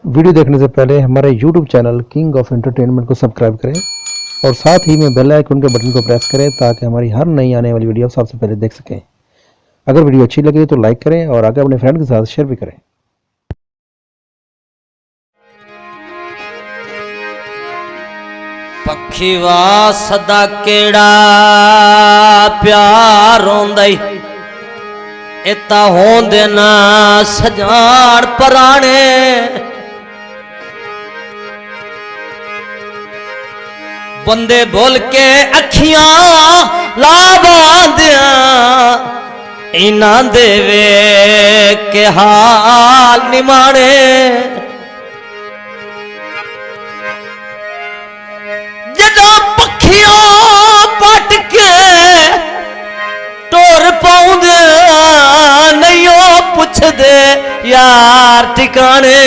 Video देखने से पहले हमारे YouTube channel king of entertainment को सब्सक्राइब करें और साथ ही में बेल आइकन के बटन को प्रेस करें ताकि हमारी हर नई आने वाली वीडियो आप सबसे पहले देख सकें। अगर वीडियो अच्छी लगे तो लाइक करें और आगे अपने फ्रेंड के साथ शेयर भी करें। पखीवा सदा केड़ा प्यार होंदई इता होंदे ना सजान पराने बंदे बोल के अखियां ला बांधिया इना देवे के हाल निमाने पट के टोर पाउंदे नहीं पुछ दे यार ठिकाने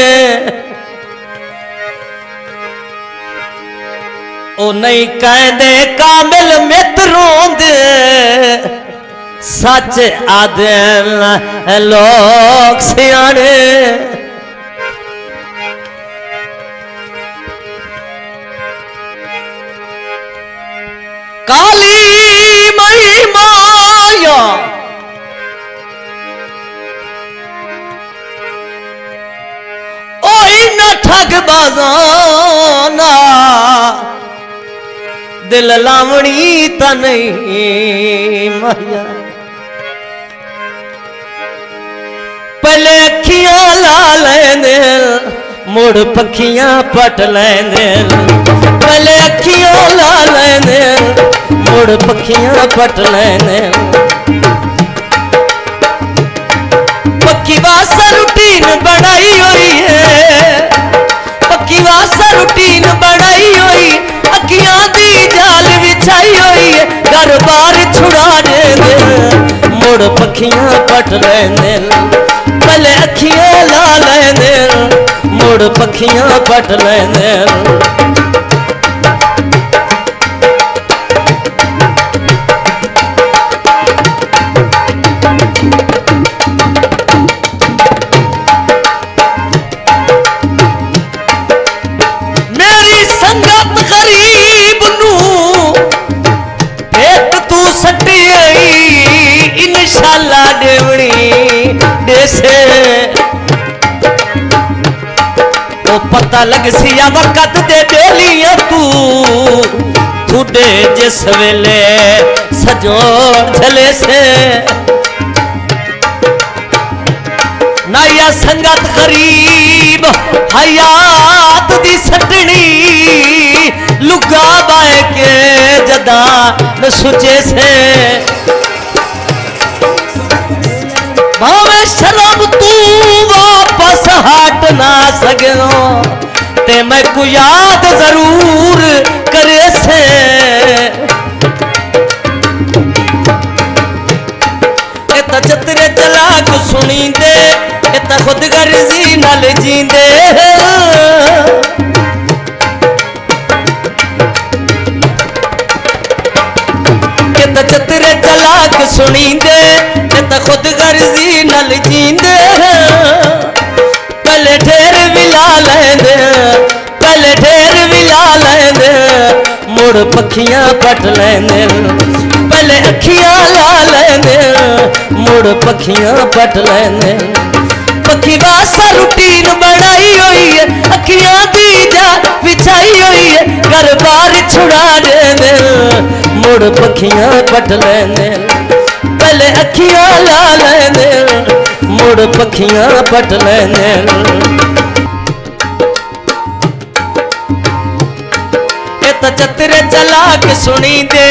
ओ नहीं कहते कामिल मित्रों दे सच आदे लोग सियाने काली मई माया ओही न ठग बाजाना दिल लावणी त नहीं माया पहले अखियां ला लेंदे मुड़ पखियां पट लेंदे पहले अखियां ला लेंदे मुड़ पखियां पट लेने पक्की वासा रूटीन बनाई हुई है पक्की वासा रूटीन बनाई हुई अखियां दी जाल बिछाई हुई है घर बार छुड़ा दे मुड़ पखियां पट लेने पहले अखियां ला लेने मुड़ पखियां पट लेने पता लग सिया वक़्त दे बेलियां तू दे जिस वेले सजोड़ झले से नाया संगत गरीब हयात दी सटनी लुगा बाए के जदा न सुचे से भावे शराब तू वापस हट ना सको ते मैं को याद जरूर करे से इतना चतरे चलाक सुनी दे इतना खुद गर्जी नाल जींदे इतना चतरे चलाक सुनी दे खुद गर्जी नल जींदे पहले ढेर विला लेंदे पहले ढेर विला लेंदे मुड़ पखियां पट लेंदे पहले अखियां ला लेंदे मुड़ पखियां पट लेंदे पखी वासा रूटीन बनाई हुई है अखियां दी जा बिछाई हुई है घर बार छुड़ा देंदे मुड़ पखियां पट लेंदे पहले अखियां ला लेने मुड़ पखियां पट लेने इतना चतरे चलाक सुनी दे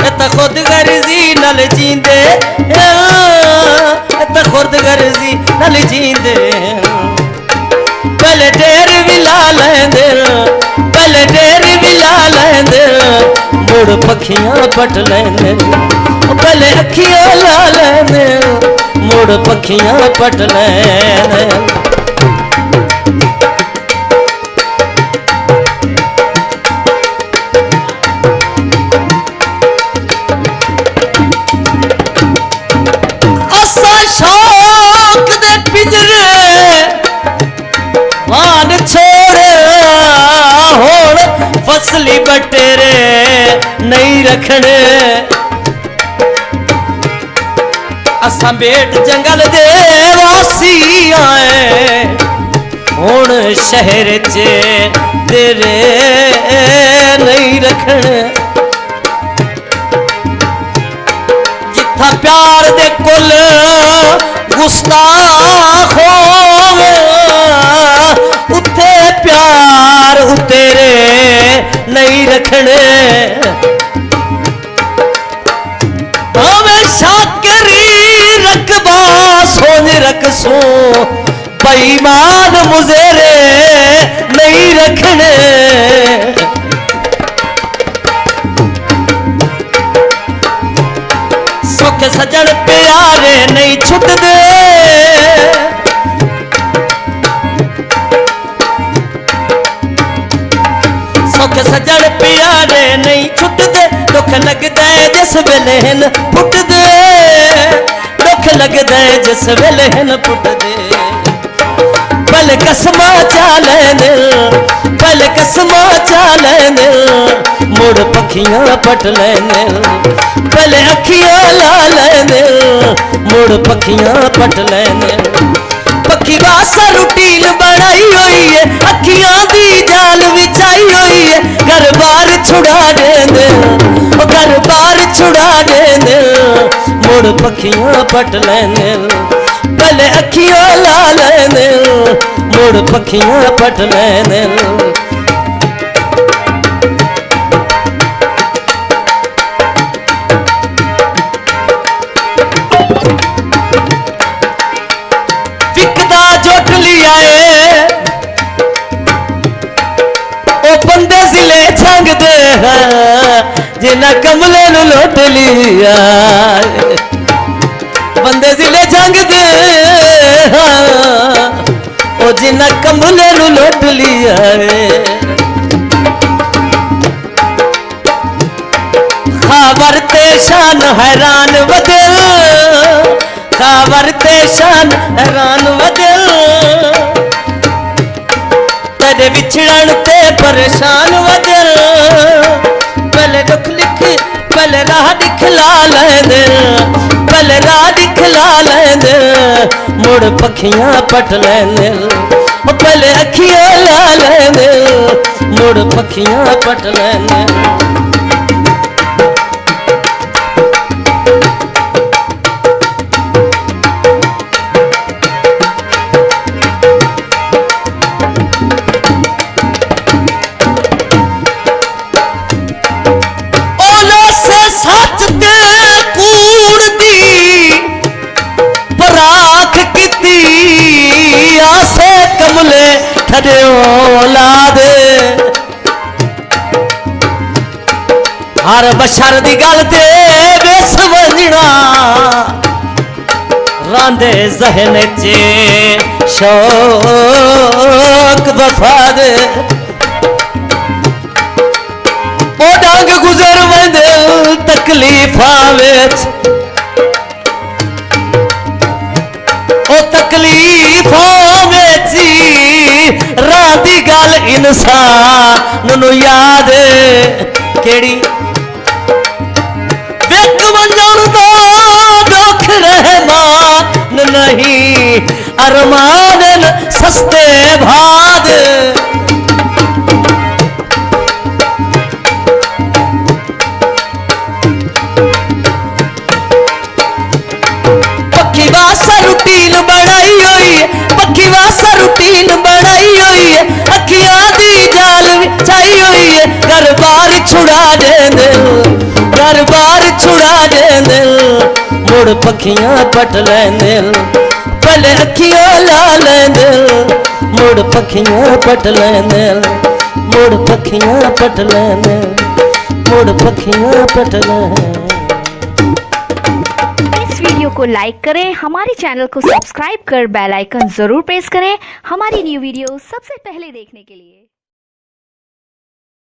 इतना खुद गर्जी नल जींदे इतना खुद गर्जी नल जींदे पहले ढेर विला लेंदे पहले ढेर विला लेंदे मुड़ पखियां पट लेने पहले अखियां ला लेने मुड़ पखियां पट लेने असली बटेरे नहीं रखने। असां बेट जंगल दे वासी आए हुण शहर च तेरे नहीं रखने। जिथा प्यार दे कुल गुस्ताख होवे उथे प्यार तेरे नहीं रखने। हमेशा करी रकबा सोच रखसू बेईमान मुजेरे नहीं रखने। सुख सजन प्यारे नहीं छुट दे। सुख सजन प्यारे नहीं छुट दे। दुख लगदा है जिस वेले हिन फुट दे। दुख लगदा है जिस वेले हिन फुट दे। पल कसमा चालन पल कसमा चालन मुड़ पखियां पट लैने। पल अखियां ला लैने मुड़ पखियां पट लैने। पक्की वासा रूटीन बनाई हुई है अखियां दी जाल बिछाई हुई है। घर बार छुड़ा देंदे घर बार छुड़ा देंदे मुड़ पखियां पट लैने। पहले अखियां ला लैने मुड़ पखियां पट लैने। विकदा जुट लिया ओ बंदे जिले छंग दे जिन्ना कमले नु लुट लिया। बंदे जिले जंग दे ओ जिन्ना कमले नु लुट लिया। खावर ते शान हैरान बदल खावर ते शान हैरान बदल। तेरे विछड़न ते परेशान बदल। पहले दुख लिख पहले राह दिखला लेंदे पहले राह दिखला लेंदे मुड़ पखियां पट लेंदे। पहले अखियां ला लेंदे मुड़ पखियां पट लेंदे। ठरे औलाद हर बशर दी गल ते बेस वंजना रांदे जहन च शौक वफा दे। ओ डांग गुजर वंदे तकलीफां विच ओ तकलीफां विच राह दी गल इंसान नू याद केड़ी। विक वंजण दा दुख रहमान नहीं अरमान सस्ते भाद। पक्की वासा रूटीन बनाई हुई है पक्की वासा रूटीन बनाई हुई है। अखियां दी जाल बिछाई हुई है। घर बार छुड़ा देंदे घर बार छुड़ा देंदे मुड़ पखियां पट लेंदे। पहले अखियां ला लेंदे मुड़ पखियां पट लेंदे मुड़ पखियां पट लेंदे मुड़ पखियां पट लेंदे। वीडियो को लाइक करें, हमारे चैनल को सब्सक्राइब कर बेल आइकन जरूर प्रेस करें हमारी न्यू वीडियो सबसे पहले देखने के लिए।